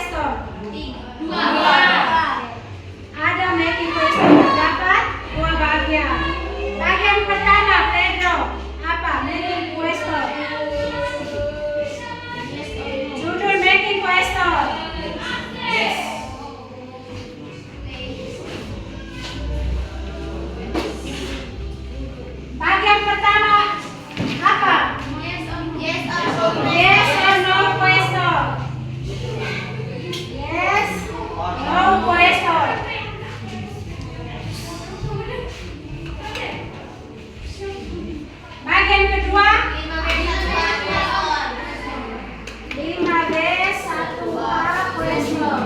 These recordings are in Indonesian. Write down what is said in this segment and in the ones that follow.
question? 2. Ada making question terdapat 2 bagian. Bagian pertama, Pedro, apa? Making question. Judul making question. Bagian pertama apa? Yes or no question. Yes, no question. Bagian kedua 5B 1A question.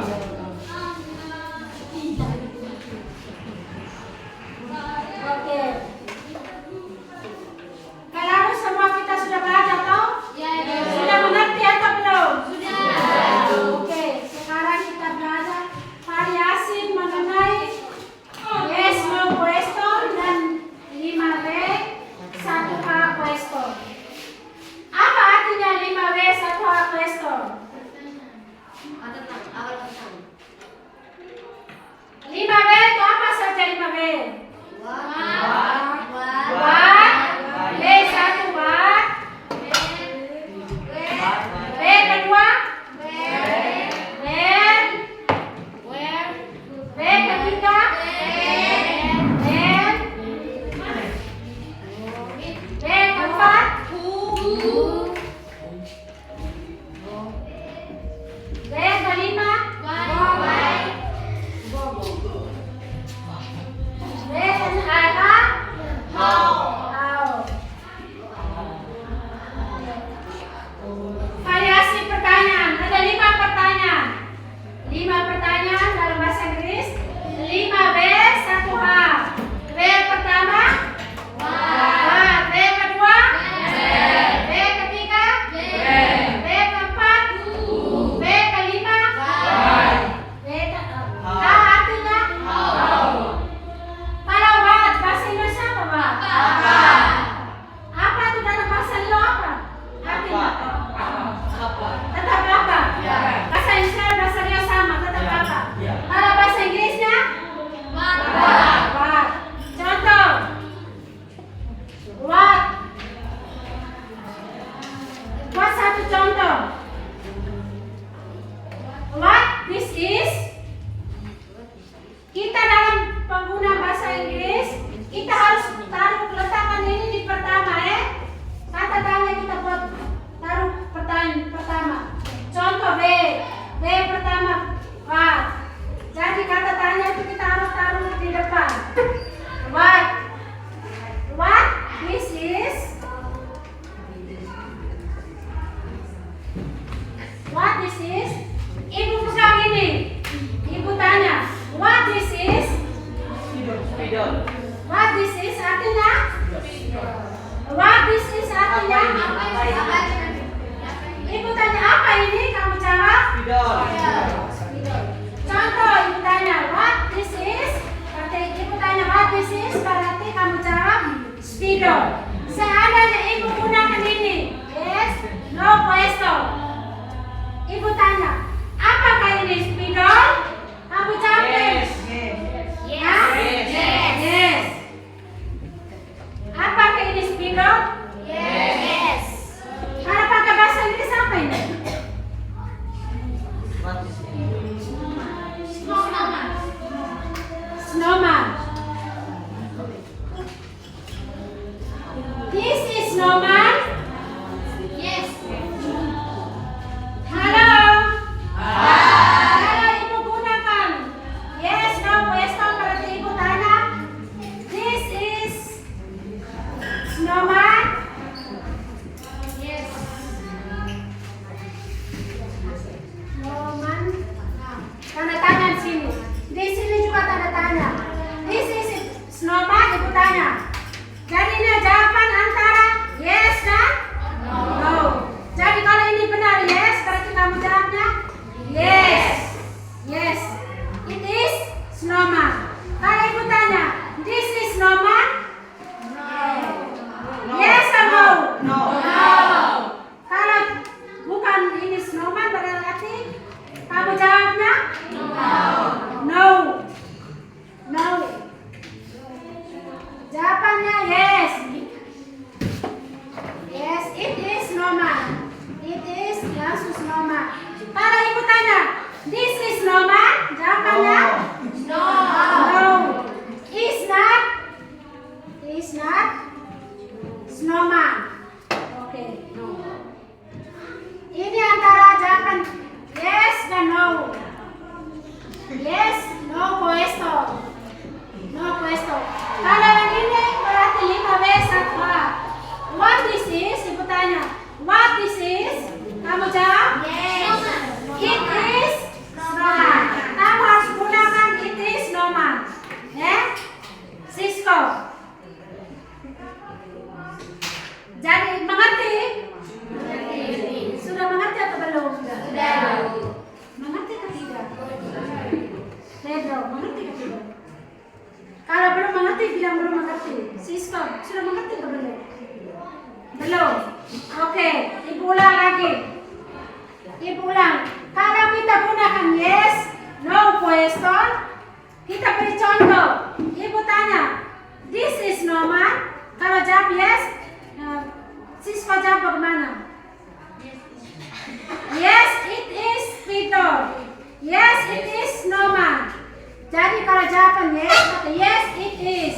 Oke. Kalau semua kita sudah belajar toh? Sudah mengerti atau belum? Oke, sekarang kita belajar variasi mengenai yes no question dan 5B 1A question. Apa artinya 5B 1A question? 5B itu apa saja 5B? What? B1 what? B kedua? When? B ketiga? When? B keempat? B kelima? B No. No. Jawabannya yes. Yes, it is normal. It is kasus normal. Kalau ibu tanya, this is normal? Jawabannya No. no. Is not. Is not. Normal. Oke, no. Ini antara jawaban yes dan no. Yes, no question. No question. Kalau yang ini berarti 5B 1A. What this is? Ibu tanya. What this is? Kamu jawab? Yes. It is normal. Kamu harus gunakan it is normal. Sisko. Jadi mengerti? Sudah mengerti atau belum? Sudah. Mengerti atau tidak? Pedro, mengerti atau tidak? Kalau belum mengerti, bilang belum mengerti. Sisko, sudah mengerti atau belum? Belum. Oke, ibu ulang lagi. Ibu ulang. Kalau kita gunakan yes, no question, kita beri contoh. Ibu tanya, this is normal. Kalau jawab yes, Sisko jawab bagaimana? Yes, it is Peter. Yes, it is normal. Jadi kalau jawaban yes, maka yes, it is.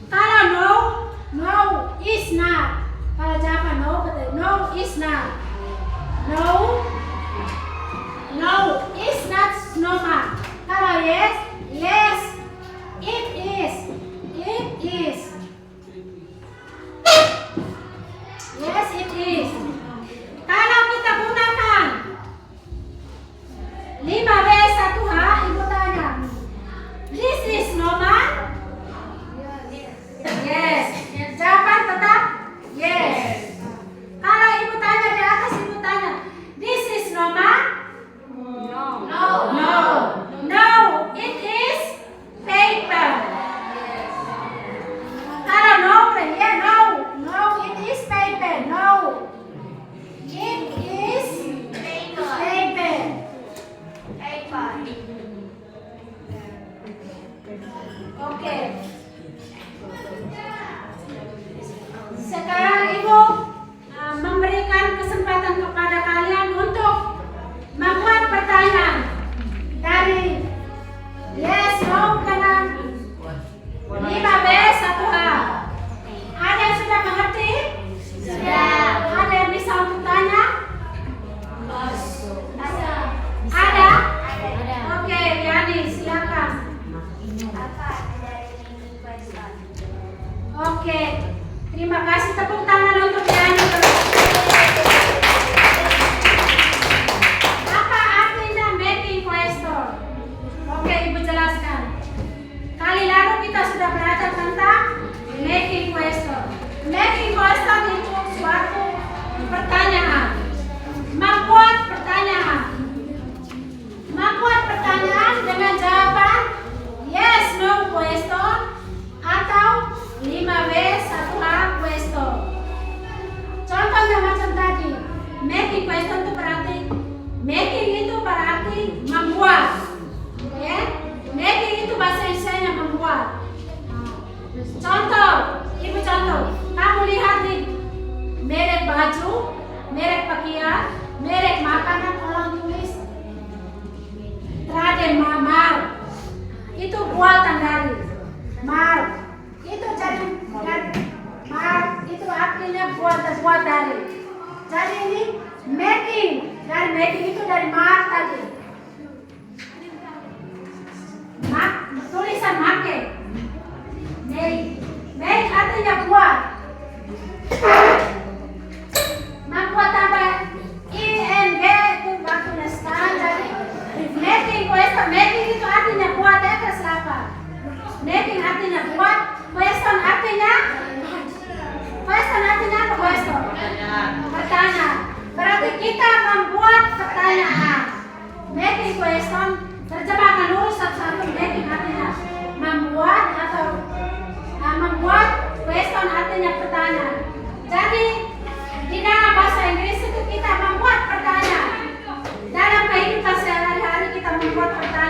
Kalau no, no is not. Kalau jawaban no, kata no is not. No, no is not normal. Kalau yes, yes, it is. It is. Yes, it is. Kalau kita gunakan 5B 1H, ibu tanya, this is normal? Yes. Jawaban tetap yes. Kalau ibu tanya di atas, ibu tanya, this is normal? No. No. No, it is paper. Kalau no, ya no. No, it is paper. No. It is paper. Oke. Sekarang ibu memberikan kesempatan kepada kalian untuk membuat pertanyaan dari yes, no dengan 5B 1A. Ada yang sudah mengerti? Sudah. Ada yang bisa untuk tanya? Ada? Oke, Yani, silakan. Oke, terima kasih, tepuk tangan untuk Yani. Apa artinya making question? Oke, ibu jelaskan. Kali lalu kita sudah belajar tentang making question. Making question itu suatu pertanyaan. Membuat pertanyaan. Membuat pertanyaan dengan jawaban yes, no question atau 5B 1A question. Contohnya macam tadi. Making question itu berarti membuat. Ya? Making itu bahasa Indonesia membuat. Contoh, ibu contoh. Kamu lihat nih merek baju, merek pakaian, merek makanan, orang tulis Traden Mar. Itu buatan dari Mar. Itu jadi Mar itu artinya buat dari. Jadi ini making. Dari making itu dari Mar tadi. Tulisan make. Make artinya buat. Membuat apa? ING itu batunya stand. Jadi making question. Making itu artinya buat ya apa? Making artinya buat. Question artinya apa question? Pertanyaan. Berarti kita membuat pertanyaan. Making question. Terjemahkan dulu satu-satu. Making artinya membuat atau membuat, question artinya pertanyaan. Jadi di dalam bahasa Inggris itu kita membuat pertanyaan. Dalam kehidupan sehari-hari kita membuat pertanyaan.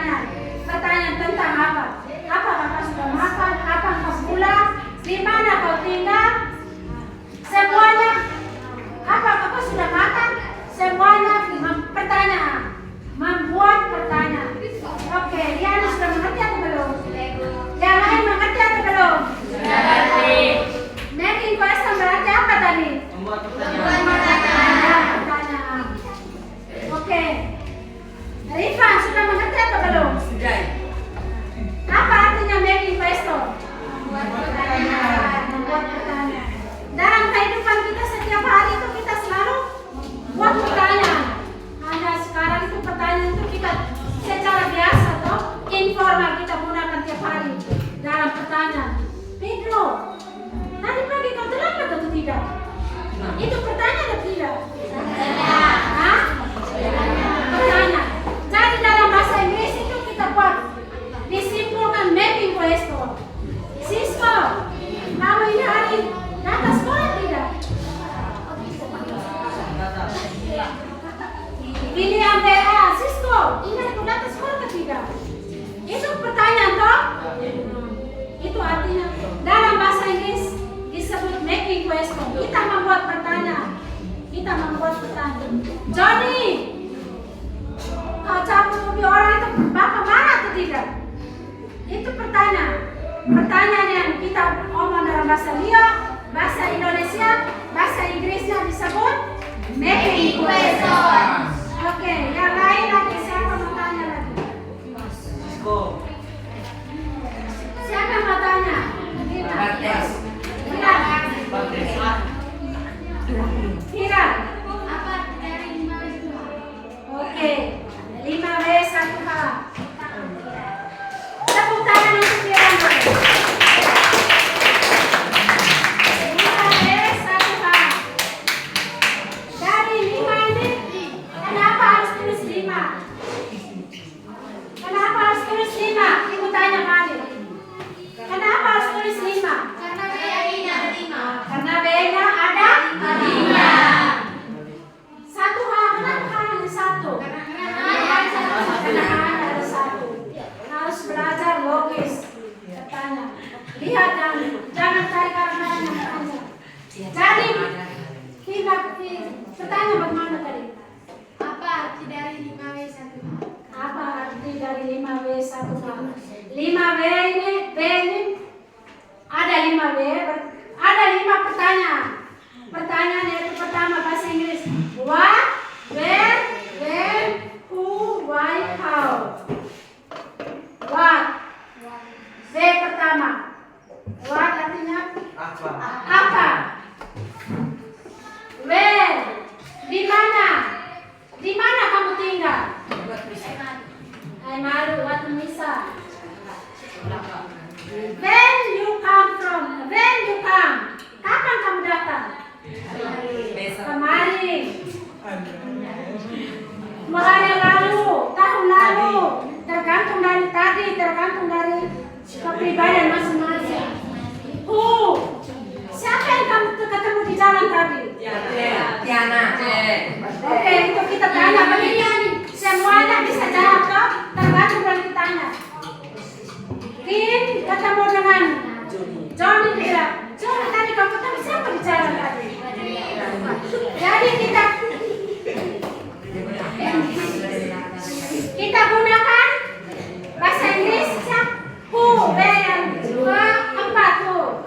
kita membuat pertanyaan. Johnny, kau cabut mobil orang itu bapak marah atau tidak? Itu pertanyaan. Pertanyaan yang kita omong dalam bahasa Leo, bahasa Indonesia, bahasa Inggrisnya disebut making questions. Oke, yang lain lagi siapa mau tanya lagi? Siapa yang mau tanya? Kira. Apa dari 5W2? Oke, 5W1H. Tepuk tangan untuk Kira. 5W1H. Dari 5 ini, kenapa harus tulis 5? Kenapa harus tulis 5? Ibu tanya balik. Kenapa harus tulis 5? Karena B-nya ada 5. Karena B-nya ada 5. Satu H, kenapa hanya satu? Karena ada satu. Harus belajar logis. Bertanya. Lihat jangan cari karena-karanya bertanya. Jadi kita bertanya bagaimana tadi? Apa arti dari 5W1? Apa arti dari 5W1H? 5W ini, B ini ada 5W, ada 5 pertanyaan. Pertanyaan yaitu pertama bahasa Inggris. What, where, when, who, why, how. What? B pertama. What artinya apa? Where? Di mana? Di mana kamu tinggal? Hai malu, waktu misa. When you come from? When you come? Kapan kamu datang? Kemarin. 2 hari yang lalu, tahun lalu. Tergantung dari tadi, tergantung dari kepribadian masing-masing. Who? Siapa yang kamu ketemu di jalan tadi? Tiana. Oke, itu kita tanya begini. Semuanya bisa jawab toh? Tergantung dari ditanya. Kim ketemu dengan Johnny bilang, Johnny tadi kamu ketemu siapa di jalan tadi? Jadi kita gunakan bahasa Inggris who, where yang keempat who.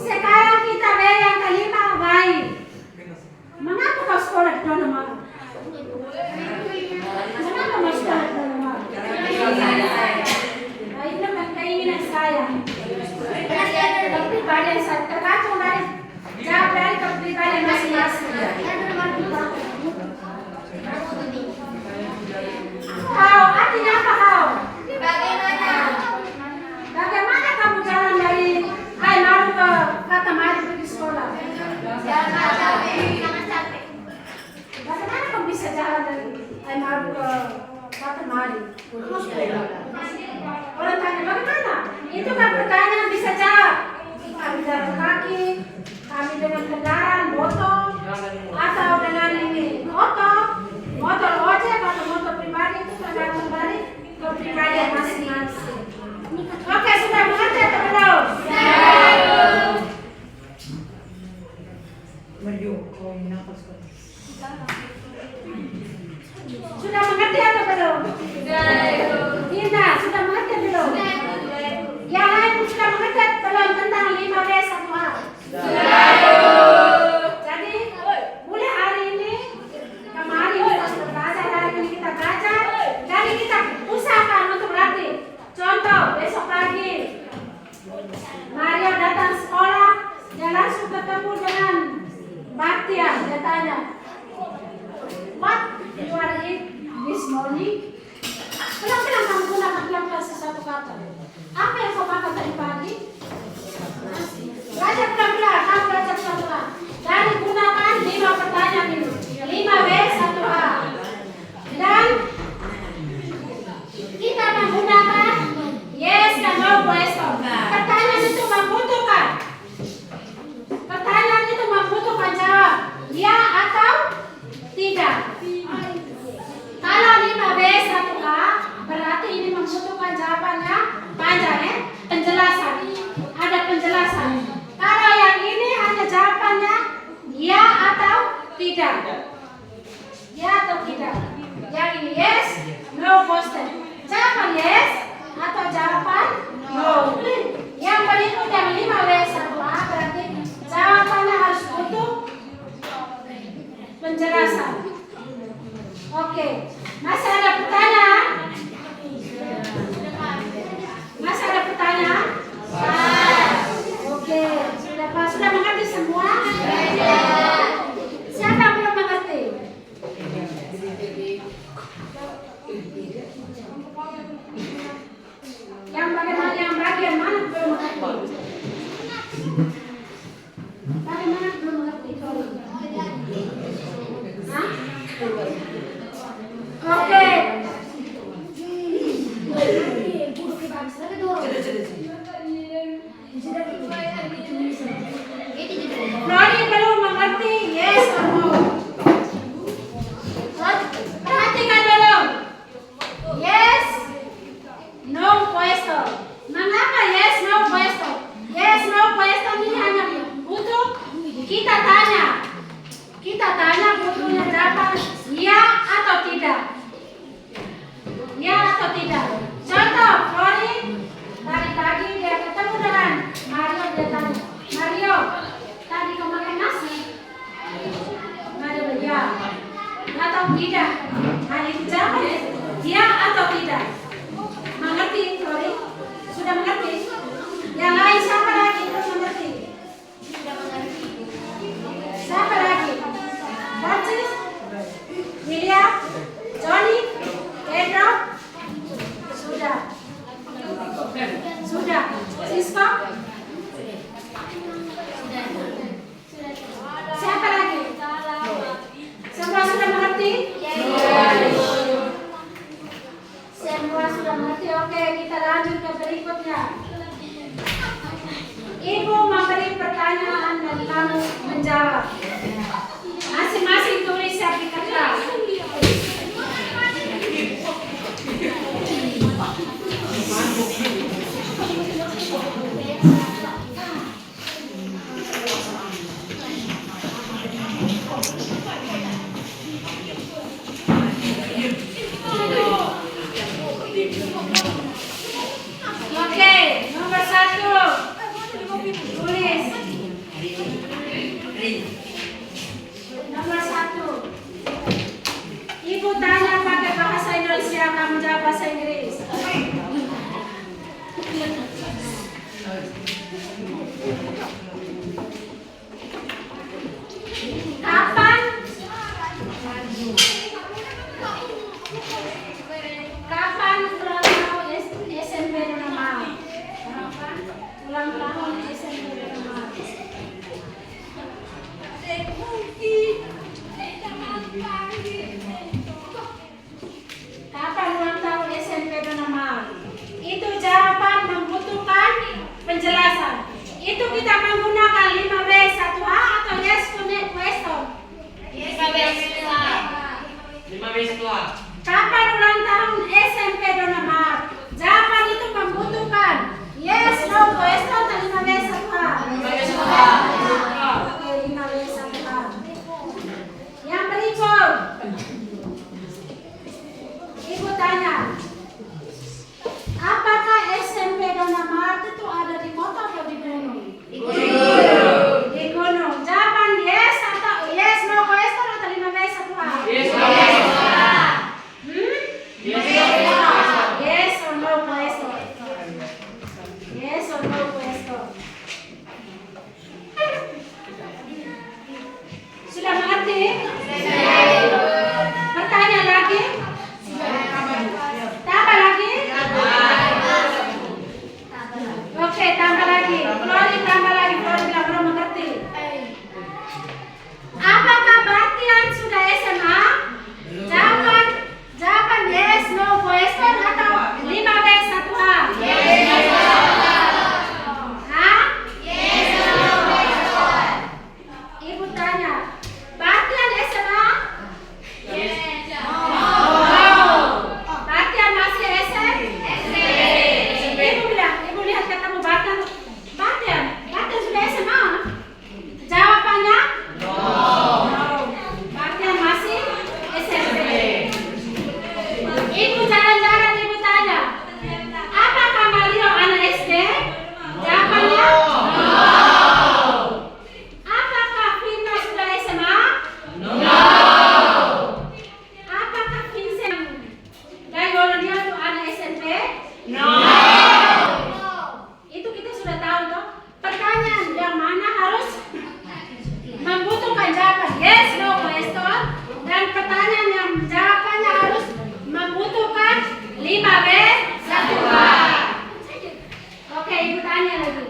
Sekarang kita where yang kelima why. Mengapa kau sekolah di Donoman? Mengapa mau sekolah di Donoman? Nah, itu kan keinginan saya. Kepribadian saya tergantung dari jawab dari kepribadian masing-masing. How? Artinya apa how? Bagaimana kamu jalan dari Hai Maru ke Kata Mari pergi sekolah? Bagaimana kamu bisa jalan dari Hai Maru ke Kata Mari? Orang tanya bagaimana? Itu kan pertanyaan bisa jawab. Kami jalan kaki, kami dengan kendaraan, motor, atau dengan ini motor ojek atau motor pribadi itu tergantung dari kepribadian masing-masing. Oke, sudah mengerti atau belum? Sudah mengerti atau belum? Indah, sudah mengerti belum? Yang lain sudah mengerti belum tentang 5W1H? Jadi mulai hari ini Bagaimana belum mengerti? Hah? Oke. Flori belum mengerti, yes or no? Perhatikan dulu. Yes, no question. Mengapa yes, no question? Yes, no question ini hanya untuk kita tanya. Kita tanya butuhnya jawaban ya atau tidak. Ya atau tidak. Contoh, Flori tadi pagi dia ketemu dengan Mario, dia tanya, Mario, tadi kau makan nasi? Mario ya atau tidak. Hal itu jawabannya ya atau tidak. Mengerti, Flori? Sudah mengerti? Yang lain siapa lagi belum mengerti? Siapa lagi? Francis? William? Johnny? Pedro? Sudah. Sudah. Sisko? Siapa lagi? Semua sudah mengerti? Semua sudah mengerti. Oke, kita lanjut ke berikutnya. Ibu memberi pertanyaan dan kamu menjawab. Masing-masing tulis siap di kertas. Oke, nomor 1. Tulis. Nomor 1. Ibu tanya pakai bahasa Indonesia, kamu jawab bahasa Inggris. Kapan ulang tahun SMP Dona Mar? Kapan ulang tahun SMP Dona Mar? Kapan ulang tahun SMP Dona Mar? Itu jawaban membutuhkan penjelasan. Itu kita menggunakan 5W1A atau yes question? 5W1A. Kapan ulang tahun SMP Dona Mar? Jawaban itu membutuhkan yes, no question atau 5W1A? 5W1A. Oke, 5W1A. Yang berikut. Ibu tanya, apakah SMP Dona Mar itu ada di kota atau di gunung? Di gunung. Jawaban yes atau yes, no question atau 5W1A? Yes, Yes or no question? Yes or no question? Sudah mengerti? Pertanyaan lagi? Tambah lagi? Oke, tambah lagi. Flori tambah lagi. Flori bilang belum mengerti. Apakah Batian sudah SMA? Jawaban yes, no question atau 5W1A? Hah? Ibu tanya, Batian SMA? Batian masih SMP? Ibu bilang, ibu lihat ketemu Batian sudah SMA? Jawabannya? No. Batian masih SMP. Ibu jalan-jalan, ibu tanya, apakah Mario anak SD? Jawabannya? No. Apakah Vina sudah SMA? No. Apakah Vincent Gayolandia itu anak SMP? No. Itu kita sudah tahu toh. Pertanyaan yang mana harus membutuhkan jawaban yes, no question, dan pertanyaan yang jawabannya harus membutuhkan 5W1A. Oke, ibu tanya lagi.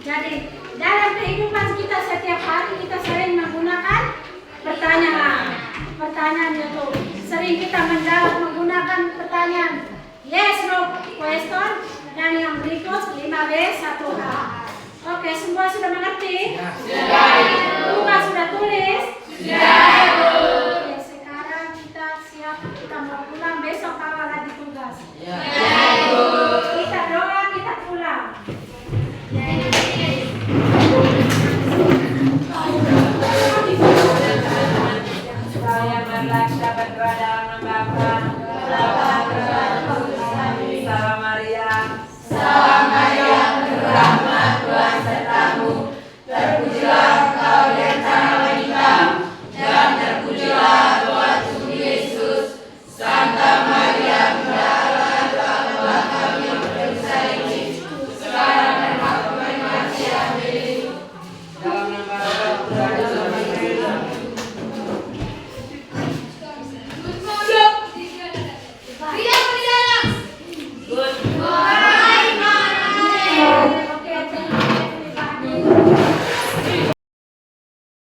Jadi dalam kehidupan kita setiap hari kita sering menggunakan pertanyaan. Pertanyaan itu sering kita menjawab menggunakan pertanyaan yes no question dan yang berikut 5W 1H. Oke, semua sudah mengerti? Bukan sudah tulis? Oke, sekarang kita siap, kita mau pulang besok apa lagi tugas? Kita doa, kita pulang. Saya berlaksa berdoa dalam nama Bapa, Salam Maria, berrahmat Tuhan sertamu.